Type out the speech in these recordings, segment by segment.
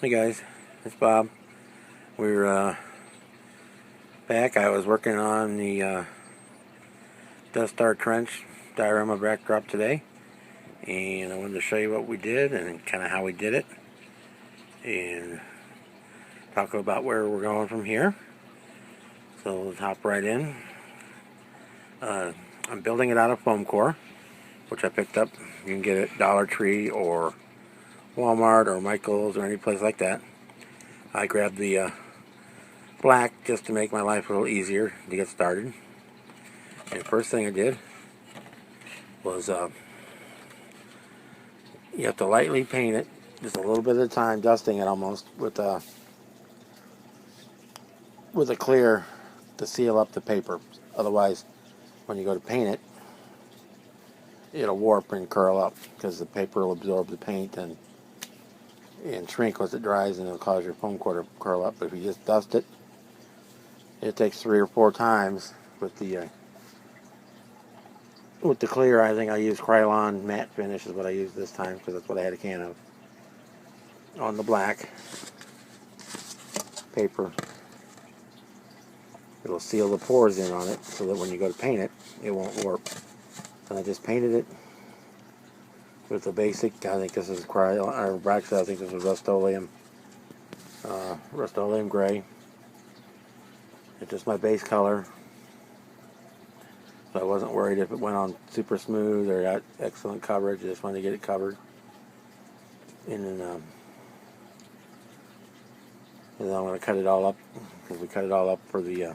Hey guys, it's Bob. We're back. I was working on the Deathstar trench diorama backdrop today, and I wanted to show you what we did and kind of how we did it, and talk about where we're going from here. So let's hop right in. I'm building it out of foam core, which I picked up. You can get it at Dollar Tree or Walmart or Michael's or any place like that. I grabbed the black just to make my life a little easier to get started. And the first thing I did was you have to lightly paint it, just a little bit at a time, dusting it almost with a clear to seal up the paper. Otherwise, when you go to paint it, it'll warp and curl up because the paper will absorb the paint and shrink as it dries, and it'll cause your foam core to curl up. But if you just dust it, it takes 3 or 4 times with the clear. I think I used Krylon matte finish is what I used this time because that's what I had a can of. On the black paper, it'll seal the pores in on it so that when you go to paint it, it won't warp. And I just painted it with the basic. I think this is Krylon, or actually I think this was Rust-Oleum gray. It's just my base color. So I wasn't worried if it went on super smooth or got excellent coverage. I just wanted to get it covered. And then I'm going to cut it all up because we cut it all up for the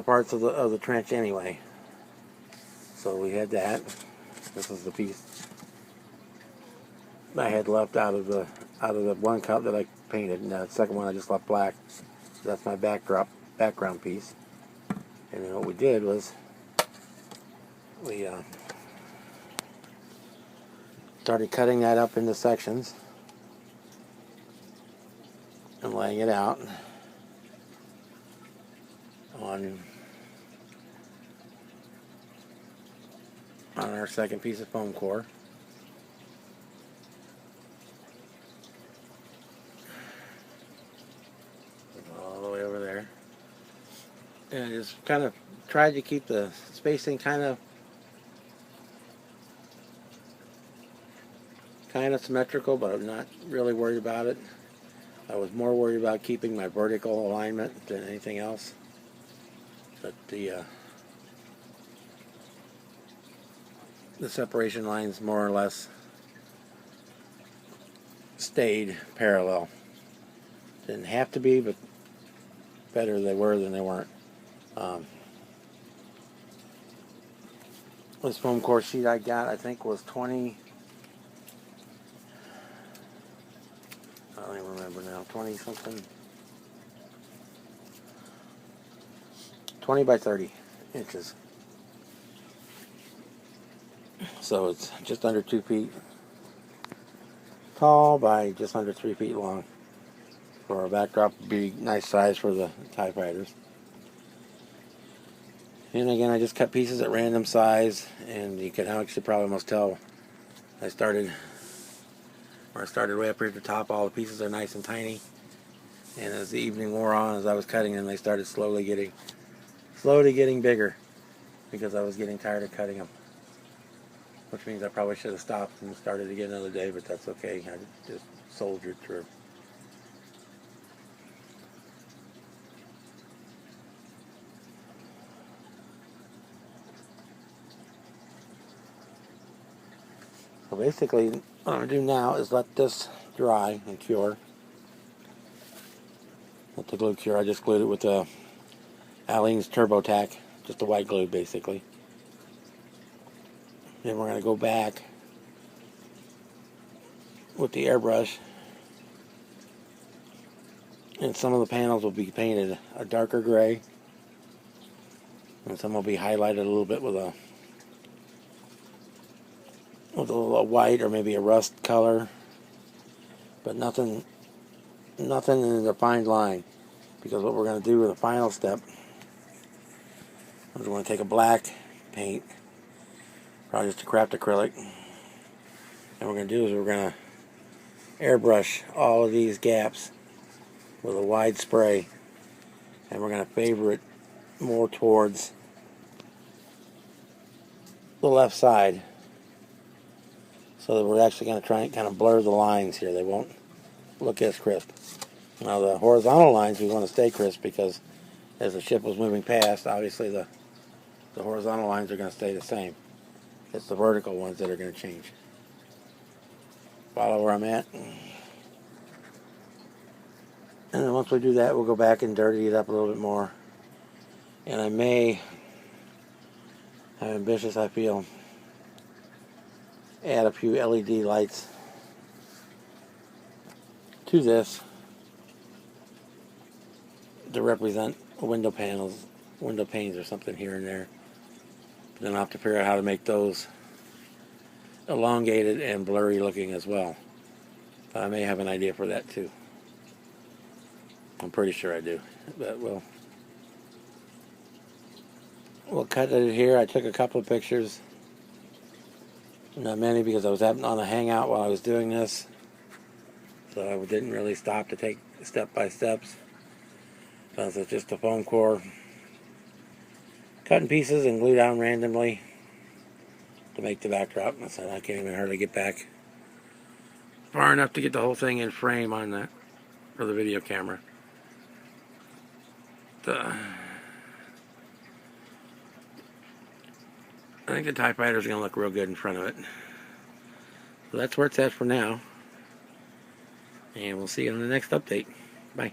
parts of the trench anyway. So we had that. This is the piece I had left out of the one cup that I painted, and the second one I just left black. So that's my background piece. And then what we did was we started cutting that up into sections and laying it out on our second piece of foam core. All the way over there. And I just kind of tried to keep the spacing kind of symmetrical, but I'm not really worried about it. I was more worried about keeping my vertical alignment than anything else. But the separation lines more or less stayed parallel. Didn't have to be, but better they were than they weren't. This foam core sheet I got, I think, was 20. I don't even remember now. 20 something. 20 by 30 inches. So it's just under 2 feet tall by just under 3 feet long. For a backdrop, would be nice size for the TIE fighters. And again, I just cut pieces at random size, and you can actually probably almost tell I started way up here at the top. All the pieces are nice and tiny, and as the evening wore on, as I was cutting them, they started slowly getting bigger because I was getting tired of cutting them, which means I probably should have stopped and started again another day, but that's okay. I just soldiered through. So basically, what I'm going to do now is let this dry and cure. Let the glue cure. I just glued it with Aleene's Turbo Tack, just a white glue basically. Then we're going to go back with the airbrush, and some of the panels will be painted a darker gray, and some will be highlighted a little bit with a little white or maybe a rust color, but nothing in a defined line, because what we're going to do with the final step is we're going to take a black paint, probably just a craft acrylic, and what we're going to do is we're going to airbrush all of these gaps with a wide spray, and we're going to favor it more towards the left side, so that we're actually going to try and kind of blur the lines here. They won't look as crisp. Now the horizontal lines we want to stay crisp, because as the ship was moving past, obviously the horizontal lines are going to stay the same. It's the vertical ones that are going to change. Follow where I'm at. And then once we do that, we'll go back and dirty it up a little bit more. And I may, how ambitious I feel, add a few LED lights to this to represent window panels, window panes or something here and there. But then I'll have to figure out how to make those elongated and blurry looking as well. But I may have an idea for that too. I'm pretty sure I do. But we'll cut it here. I took a couple of pictures. Not many, because I was on a hangout while I was doing this. So I didn't really stop to take step by steps. So it's just a foam core. Cutting pieces and glue down randomly to make the backdrop. I said I can't even hardly get back far enough to get the whole thing in frame on that for the video camera. I think the TIE Fighter is going to look real good in front of it. So that's where it's at for now. And we'll see you on the next update. Bye.